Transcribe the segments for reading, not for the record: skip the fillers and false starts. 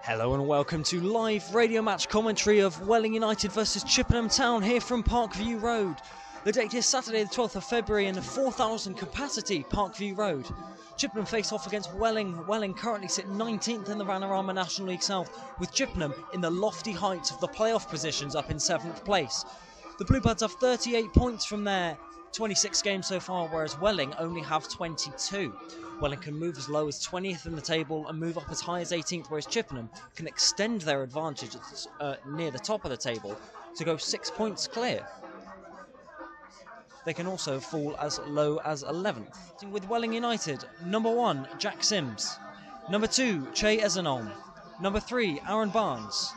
Hello and welcome to live radio match commentary of Welling United versus Chippenham Town here from Parkview Road. The date is Saturday the 12th of February in a 4,000 capacity Parkview Road. Chippenham face off against Welling. Welling currently sit 19th in the Vanarama National League South, with Chippenham in the lofty heights of the playoff positions up in 7th place. The Bluebirds have 38 points from their 26 games so far, whereas Welling only have 22. Welling can move as low as 20th in the table and move up as high as 18th, whereas Chippenham can extend their advantage near the top of the table to go 6 points clear. They can also fall as low as 11th. With Welling United, number 1, Jack Sims. Number 2, Che Ezenolm. Number 3, Aaron Barnes.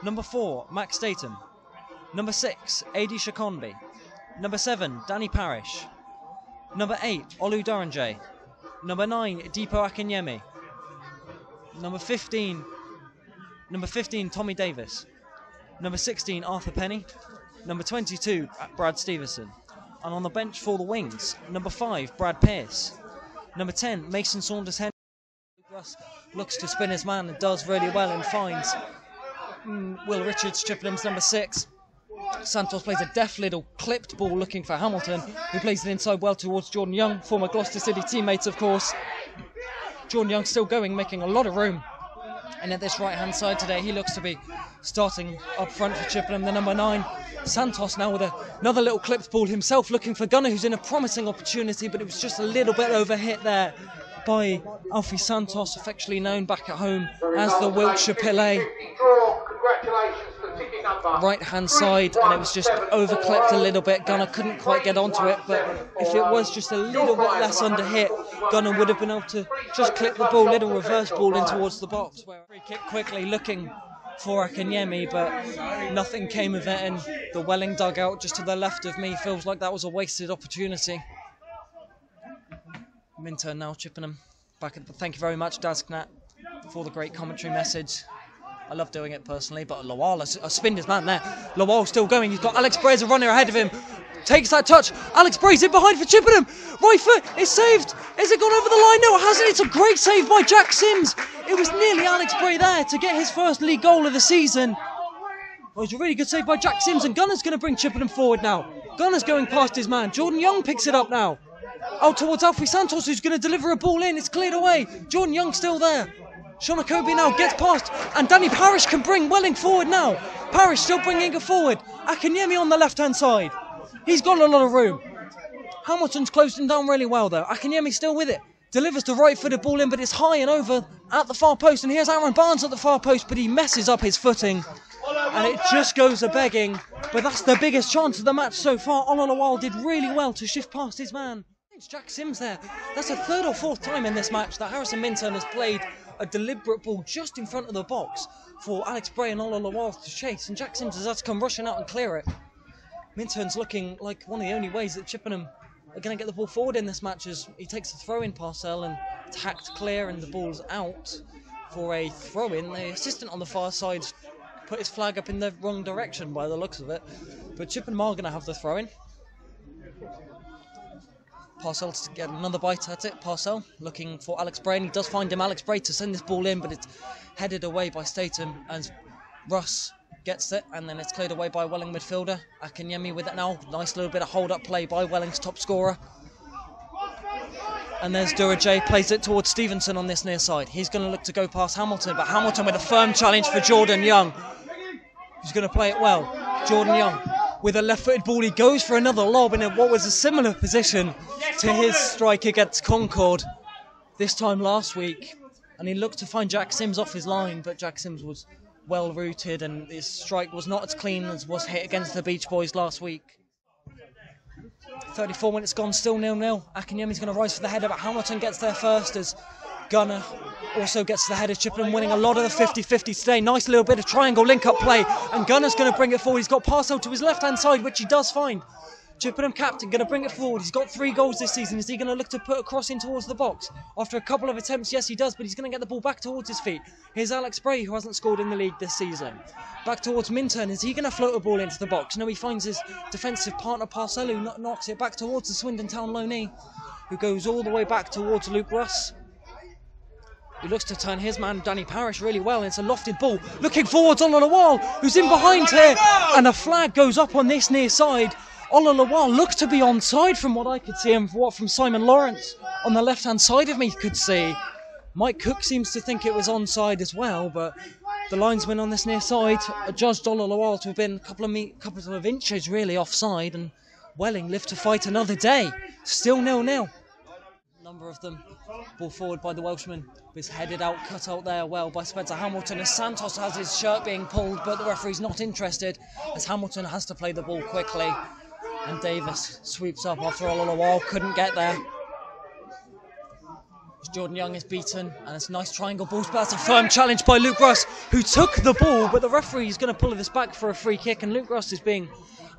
Number 4, Max Statham. Number 6, Adi Shakonbi. Number 7, Danny Parish. Number 8, Olu Daranjay. Number 9, Deepo Akinyemi. Number 15, Tommy Davis. Number 16, Arthur Penny. Number 22, Brad Stevenson. And on the bench for the Wings, number 5, Brad Pearce. Number 10, Mason Saunders-Henry. Russ looks to spin his man and does really well and finds Will Richards, Chippenham's number 6. Santos plays a deft little clipped ball looking for Hamilton, who plays it inside well towards Jordan Young, former Gloucester City teammates of course. Jordan Young still going, making a lot of room. And at this right hand side today, he looks to be starting up front for Chippenham, the number 9. Santos now with another little clipped ball himself, looking for Gunner, who's in a promising opportunity, but it was just a little bit overhit there by Alfie Santos, affectionately known back at home as the Wiltshire Pillay. Right hand side, and it was just overclipped a little bit. Gunner couldn't quite get onto it, but if it was just a little bit less under hit, Gunner would have been able to just clip the ball, little reverse ball in towards the box. Where free kick quickly looking for Akinyemi, but nothing came of it, and the Welling dugout just to the left of me feels like that was a wasted opportunity. Minturn now, Chippenham. Thank you very much, Dazknat, for the great commentary message. I love doing it personally, but Lawal has spinned his man there. Lawal still going. He's got Alex Bray's a runner ahead of him. Takes that touch. Alex Bray's in behind for Chippenham. Right foot is saved. Is it gone over the line? No, it hasn't. It's a great save by Jack Sims. It was nearly Alex Bray there to get his first league goal of the season. It was a really good save by Jack Sims, and Gunner's going to bring Chippenham forward now. Gunner's going past his man. Jordan Young picks it up now. Out towards Alfie Santos, who's going to deliver a ball in. It's cleared away. Jordan Young still there. Sean Kobe now gets past, and Danny Parish can bring Welling forward now. Parish still bringing it forward. Akinyemi on the left-hand side. He's got a lot of room. Hamilton's closed him down really well, though. Akinyemi still with it. Delivers the right-footed ball in, but it's high and over at the far post. And here's Aaron Barnes at the far post, but he messes up his footing. And it just goes a-begging. But that's the biggest chance of the match so far. Ololawal did really well to shift past his man. It's Jack Sims there. That's the 3rd or 4th time in this match that Harrison Minturn has played a deliberate ball just in front of the box for Alex Bray and Ololawal to chase, and Jack Sims has had to come rushing out and clear it. Minturn's looking like one of the only ways that Chippenham are going to get the ball forward in this match, as he takes a throw-in parcel and tacked clear, and the ball's out for a throw-in. The assistant on the far side put his flag up in the wrong direction by the looks of it, but Chippenham are going to have the throw-in. Parcell to get another bite at it. Parcell looking for Alex Bray, and he does find him. Alex Bray to send this ball in, but it's headed away by Statham, and Russ gets it, and then it's cleared away by Welling midfielder. Akinyemi with it now. Nice little bit of hold-up play by Welling's top scorer. And there's Durajay, plays it towards Stevenson on this near side. He's going to look to go past Hamilton, but Hamilton with a firm challenge for Jordan Young, who's going to play it well. Jordan Young with a left-footed ball, he goes for another lob in what was a similar position to his strike against Concord this time last week. And he looked to find Jack Sims off his line, but Jack Sims was well rooted and his strike was not as clean as was hit against the Beach Boys last week. 34 minutes gone, still 0-0. Akinyemi's going to rise for the header, but Hamilton gets there first as Gunner also gets the header. Chippenham winning a lot of the 50-50 today. Nice little bit of triangle link-up play, and Gunner's going to bring it forward. He's got Parcell to his left-hand side, which he does find. Chippenham captain going to bring it forward. He's got 3 goals this season. Is he going to look to put a cross in towards the box? After a couple of attempts, yes he does, but he's going to get the ball back towards his feet. Here's Alex Bray, who hasn't scored in the league this season. Back towards Minturn. Is he going to float a ball into the box? No, he finds his defensive partner Parcell, who knocks it back towards the Swindon Town loanee, who goes all the way back towards Luke Russ. He looks to turn his man, Danny Parrish, really well. And it's a lofted ball. Looking forwards, Ololawal, who's in behind here. And a flag goes up on this near side. Ololawal looked to be onside from what I could see, and what from Simon Lawrence on the left-hand side of me could see. Mike Cook seems to think it was onside as well, but the linesman on this near side judged Ololawal to have been a couple of inches really offside, and Welling live to fight another day. Still 0-0. Number of them. Ball forward by the Welshman. Is headed out, cut out there well by Spencer Hamilton, as Santos has his shirt being pulled, but the referee's not interested, as Hamilton has to play the ball quickly. And Davis sweeps up after Ololawal couldn't get there. As Jordan Young is beaten, and it's a nice triangle ball, but that's a firm challenge by Luke Russ, who took the ball, but the referee is going to pull this back for a free kick, and Luke Russ is being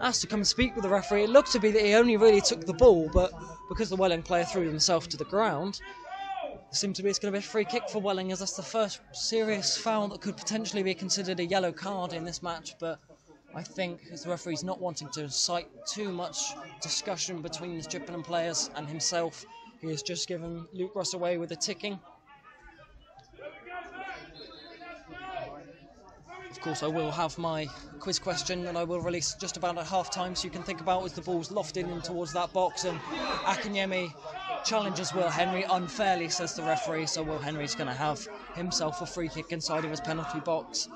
asked to come and speak with the referee. It looked to be that he only really took the ball, but because the Welling player threw himself to the ground, it seemed to be it's going to be a free kick for Welling, as that's the first serious foul that could potentially be considered a yellow card in this match. But I think, as the referee's not wanting to incite too much discussion between the Chippenham players and himself, he has just given Luke Ross away with a ticking. Of course, I will have my quiz question that I will release just about at half-time, so you can think about as the ball's lofted in towards that box, and Akinyemi challenges Will Henry unfairly, says the referee, so Will Henry's going to have himself a free kick inside of his penalty box.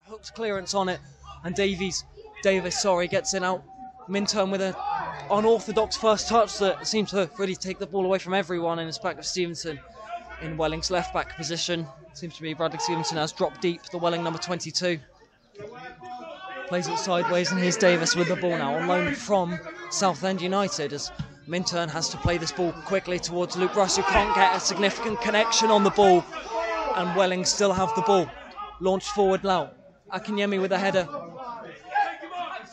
Hooked clearance on it, and Davis gets in out. Minturn with an unorthodox first touch that seems to really take the ball away from everyone, and it's back of Stevenson in Welling's left-back position. Seems to be Bradley Stevenson has dropped deep, the Welling number 22. Plays it sideways, and here's Davis with the ball now, on loan from Southend United, as Minturn has to play this ball quickly towards Luke Russ, who can't get a significant connection on the ball, and Welling still have the ball. Launched forward now. Akinyemi with a header.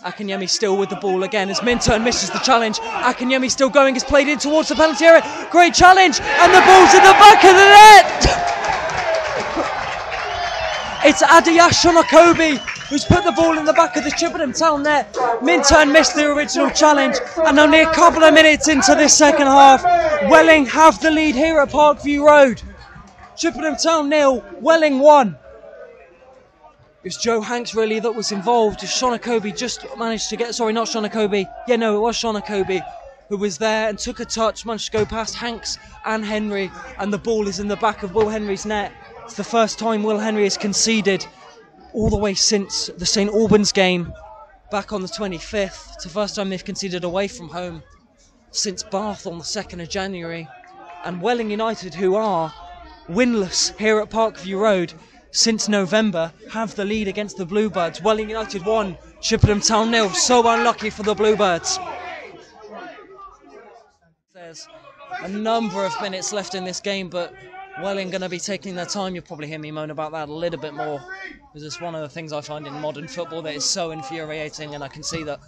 Akinyemi still with the ball again as Minturn misses the challenge. Akinyemi still going, is played in towards the penalty area. Great challenge, and the ball's in the back of the net! It's Adiyash Shonakobi who's put the ball in the back of the Chippenham Town net. Minturn missed the original challenge, and only a couple of minutes into this second half, Welling have the lead here at Parkview Road. Chippenham Town 0, Welling 1. It was Joe Hanks really that was involved. Shonakobi just managed to get, sorry, not Shonakobi. Yeah, no, it was Shonakobi who was there and took a touch, managed to go past Hanks and Henry, and the ball is in the back of Will Henry's net. It's the first time Will Henry has conceded all the way since the St Albans game back on the 25th. It's the first time they've conceded away from home since Bath on the 2nd of January. And Welling United, who are winless here at Parkview Road since November, have the lead against the Bluebirds. Welling United 1, Chippenham Town 0. So unlucky for the Bluebirds. There's a number of minutes left in this game, but Welling going to be taking their time. You'll probably hear me moan about that a little bit more, because it's one of the things I find in modern football that is so infuriating, and I can see that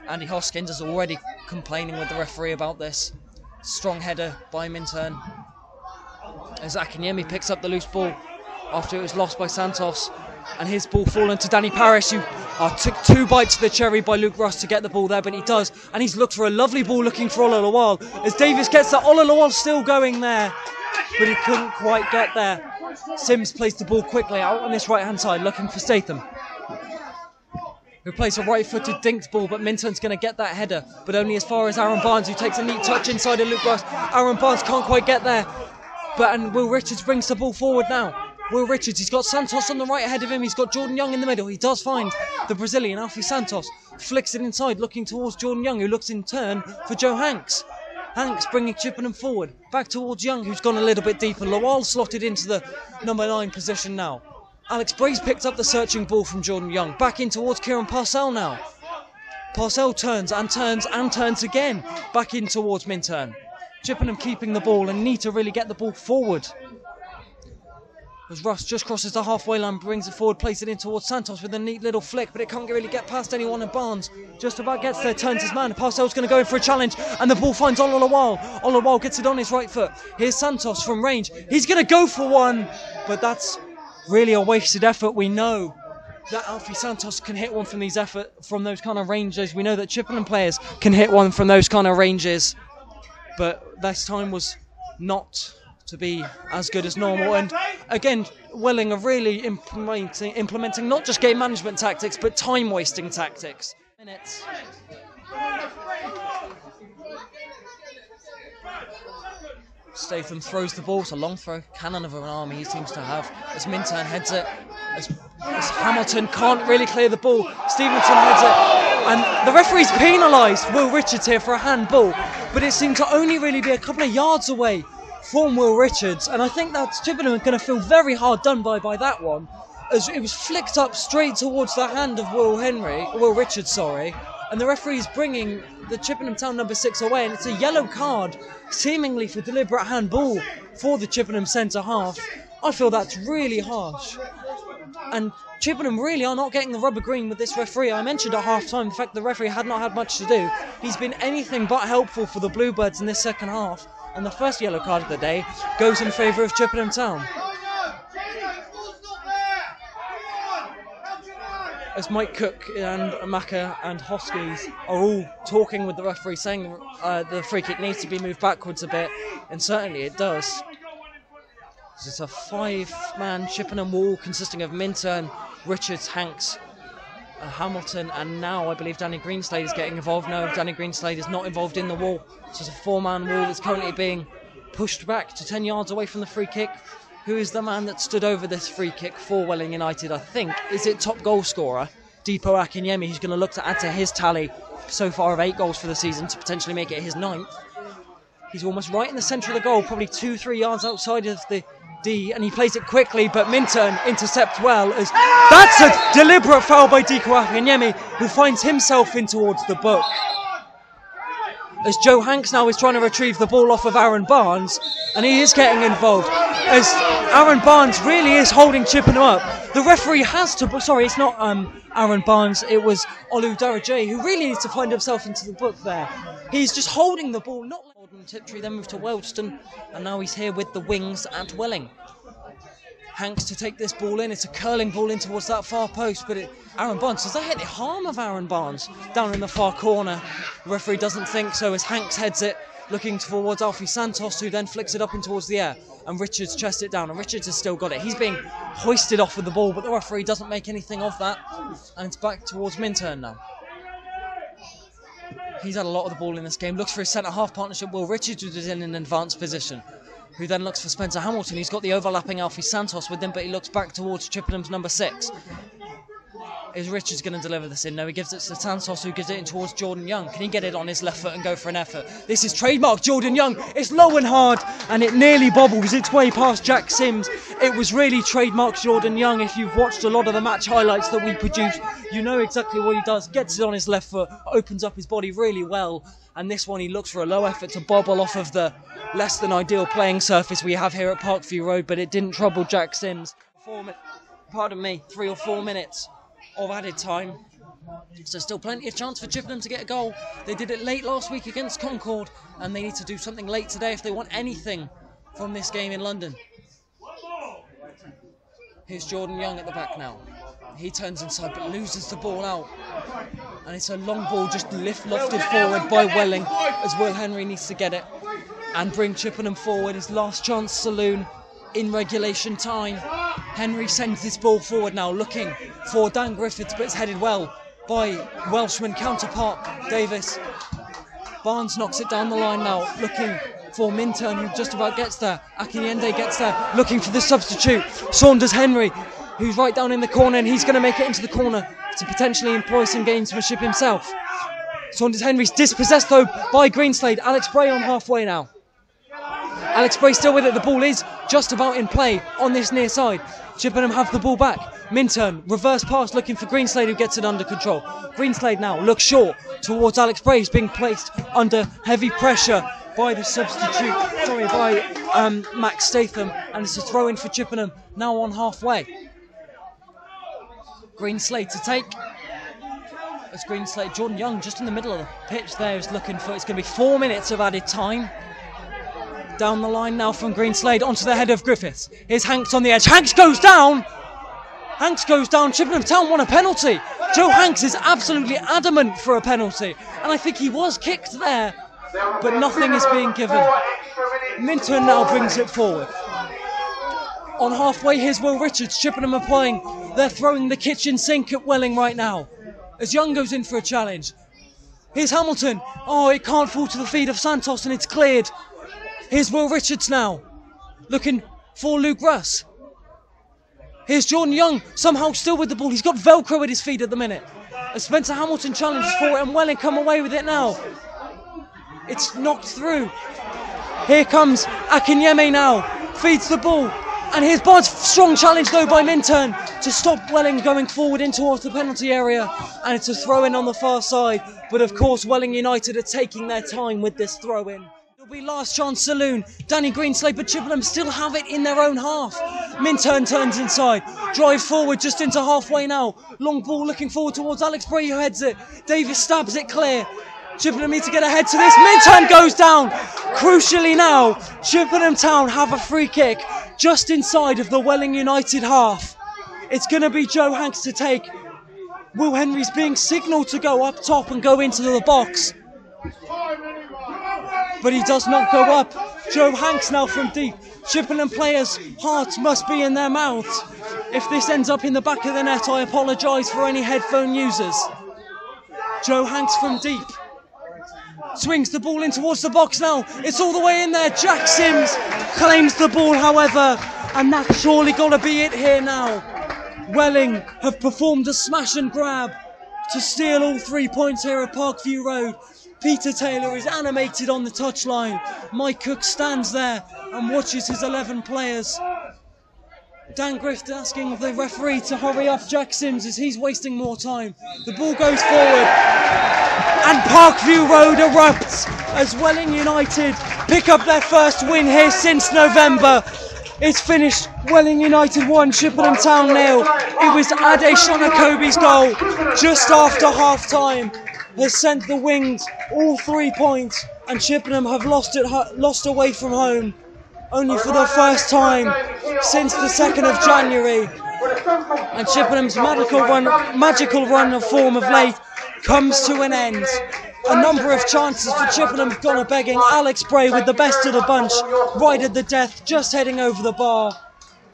Andy Hoskins is already complaining with the referee about this. Strong header by Minturn, as Akinyemi picks up the loose ball after it was lost by Santos, and his ball fallen to Danny Parrish, who took 2 bites of the cherry by Luke Russ to get the ball there, but he does, and he's looked for a lovely ball looking for Ololawal, as Davis gets that. Ololawal still going there, but he couldn't quite get there. Sims plays the ball quickly out on this right hand side looking for Statham, who plays a right-footed dinked ball, but Minturn's going to get that header, but only as far as Aaron Barnes, who takes a neat touch inside of Luke Russ. Aaron Barnes can't quite get there, and Will Richards brings the ball forward now. Will Richards, he's got Santos on the right ahead of him, he's got Jordan Young in the middle. He does find the Brazilian, Alfie Santos, flicks it inside looking towards Jordan Young, who looks in turn for Joe Hanks. Hanks bringing Chippenham forward, back towards Young, who's gone a little bit deeper. Lawal slotted into the number 9 position now. Alex Breeze picked up the searching ball from Jordan Young, back in towards Kieran Parcell now. Parcell turns and turns and turns again, back in towards Minturn. Chippenham keeping the ball and need to really get the ball forward. As Russ just crosses the halfway line, brings it forward, plays it in towards Santos with a neat little flick, but it can't really get past anyone, and Barnes just about gets there, turns his man. Parcell's going to go in for a challenge, and the ball finds Ololawal. Ololawal gets it on his right foot. Here's Santos from range. He's going to go for one, but that's really a wasted effort. We know that Alfie Santos can hit one from those kind of ranges. We know that Chippenham players can hit one from those kind of ranges, but this time was not to be as good as normal. And again, Welling are really implementing not just game management tactics, but time-wasting tactics. Minutes. Statham throws the ball. It's a long throw. Cannon of an army he seems to have. As Minturn heads it. As Hamilton can't really clear the ball. Stevenson heads it. And the referee's penalised Will Richards here for a handball. But it seemed to only really be a couple of yards away from Will Richards. And I think that Chippenham are going to feel very hard done by that one. As it was flicked up straight towards the hand of Will Richards, and the referee's bringing the Chippenham Town number 6 away, and it's a yellow card, seemingly for deliberate handball for the Chippenham centre half. I feel that's really harsh, and Chippenham really are not getting the rubber green with this referee. I mentioned at half-time the fact the referee had not had much to do. He's been anything but helpful for the Bluebirds in this second half, and the first yellow card of the day goes in favour of Chippenham Town. As Mike Cook and Maka and Hoskins are all talking with the referee, saying the free kick needs to be moved backwards a bit, and certainly it does. It's a 5-man Chippenham wall consisting of Minturn, Richards, Hanks, Hamilton, and now I believe Danny Greenslade is getting involved. No, Danny Greenslade is not involved in the wall. So it's a 4-man wall that's currently being pushed back to 10 yards away from the free kick. Who is the man that stood over this free kick for Welling United? I think, is it top goal scorer, Deepo Akinyemi, who's going to look to add to his tally so far of 8 goals for the season to potentially make it his 9th. He's almost right in the centre of the goal, probably 2-3 yards outside of the D, and he plays it quickly, but Minturn intercepts well. As that's a deliberate foul by Deepo Akinyemi, who finds himself in towards the book. As Joe Hanks now is trying to retrieve the ball off of Aaron Barnes, and he is getting involved, as Aaron Barnes really is holding Chippenham up. The referee has to, sorry, it's not Aaron Barnes, it was Olu Darajay, who really needs to find himself into the book there. He's just holding the ball, not Gordon Tiptree, then moved to Wealdstone, and now he's here with the wings at Welling. Hanks to take this ball in. It's a curling ball in towards that far post, but Aaron Barnes, does that hit the arm of Aaron Barnes down in the far corner? The referee doesn't think so as Hanks heads it, looking towards Alfie Santos, who then flicks it up in towards the air, and Richards chests it down, and Richards has still got it. He's being hoisted off with the ball, but the referee doesn't make anything of that, and it's back towards Minturn now. He's had a lot of the ball in this game, looks for his centre-half partnership. Will Richards is in an advanced position, who then looks for Spencer Hamilton. He's got the overlapping Alfie Santos with him, but he looks back towards Chippenham's number 6. Is Richards going to deliver this in? No, he gives it to Santos, who gives it in towards Jordan Young. Can he get it on his left foot and go for an effort? This is trademark Jordan Young. It's low and hard, and it nearly bobbles its way past Jack Sims. It was really trademark Jordan Young. If you've watched a lot of the match highlights that we produced, you know exactly what he does. Gets it on his left foot, opens up his body really well, and this one he looks for a low effort to bobble off of the less than ideal playing surface we have here at Parkview Road, but it didn't trouble Jack Sims. 3 or 4 minutes of added time, so still plenty of chance for Chippenham to get a goal. They did it late last week against Concord, and they need to do something late today if they want anything from this game in London. Here's Jordan Young at the back now. He turns inside but loses the ball out, and it's a long ball just lofted forward by Welling, as Will Henry needs to get it and bring Chippenham forward. His last chance saloon in regulation time. Henry sends this ball forward now, looking for Dan Griffiths, but it's headed well by Welshman counterpart Davis. Barnes knocks it down the line now, looking for Minturn, who just about gets there. Akinyende gets there, looking for the substitute. Saunders Henry, who's right down in the corner, and he's going to make it into the corner to potentially employ some gamesmanship himself. Saunders Henry's dispossessed though by Greenslade. Alex Bray on halfway now. Alex Bray still with it. The ball is just about in play on this near side. Chippenham have the ball back. Minturn, reverse pass looking for Greenslade, who gets it under control. Greenslade now looks short towards Alex Bray, who's being placed under heavy pressure by the substitute, by Max Statham, and it's a throw in for Chippenham now on halfway. Greenslade to take. As Greenslade, Jordan Young just in the middle of the pitch there is looking for, it's going to be 4 minutes of added time. Down the line now from Greenslade onto the head of Griffiths. Here's Hanks on the edge. Hanks goes down! Hanks goes down. Chippenham Town won a penalty. Joe Hanks is absolutely adamant for a penalty, and I think he was kicked there, but nothing is being given. Minturn now brings it forward. On halfway, here's Will Richards. Chippenham are playing. They're throwing the kitchen sink at Welling right now. As Young goes in for a challenge. Here's Hamilton. Oh, it can't fall to the feet of Santos and it's cleared. Here's Will Richards now. Looking for Luke Russ. Here's Jordan Young, somehow still with the ball. He's got Velcro at his feet at the minute. As Spencer Hamilton challenges for it and Welling come away with it now. It's knocked through. Here comes Akinyemi now. Feeds the ball. And here's Bard's strong challenge though by Minturn to stop Welling going forward in towards the penalty area. And it's a throw-in on the far side. But of course Welling United are taking their time with this throw-in. It'll be last chance saloon. Danny Greenslade, but Chippenham still have it in their own half. Minturn turns inside. Drive forward just into halfway now. Long ball looking forward towards Alex Bray who heads it. Davis stabs it clear. Chippenham need to get ahead to this. Minturn goes down. Crucially now, Chippenham Town have a free kick just inside of the Welling United half. It's going to be Joe Hanks to take. Will Henry's being signalled to go up top and go into the box. But he does not go up. Joe Hanks now from deep. Chippenham players' hearts must be in their mouths. If this ends up in the back of the net, I apologise for any headphone users. Joe Hanks from deep. Swings the ball in towards the box now. It's all the way in there. Jack Sims claims the ball, however. And that's surely got to be it here now. Welling have performed a smash and grab to steal all 3 points here at Parkview Road. Peter Taylor is animated on the touchline. Mike Cook stands there and watches his 11 players. Dan Griffith asking the referee to hurry up Jack Sims as he's wasting more time. The ball goes forward and Parkview Road erupts as Welling United pick up their first win here since November. It's finished Welling United 1, Chippenham Town 0. It was Ade Shonakobe's goal just after half time has sent the Wings all 3 points and Chippenham have lost away from home only for the first time since the 2nd of January. And Chippenham's magical run of form of late comes to an end. A number of chances for Chippenham have gone a-begging. Alex Bray with the best of the bunch, right at the death, just heading over the bar.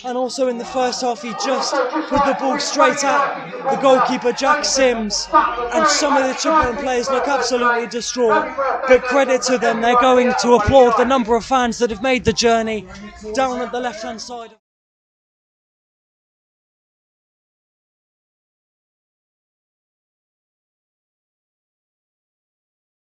And also in the first half he just put the ball straight at the goalkeeper Jack Sims. And some of the Chippenham players look absolutely distraught. But credit to them, they're going to applaud the number of fans that have made the journey down at the left hand side.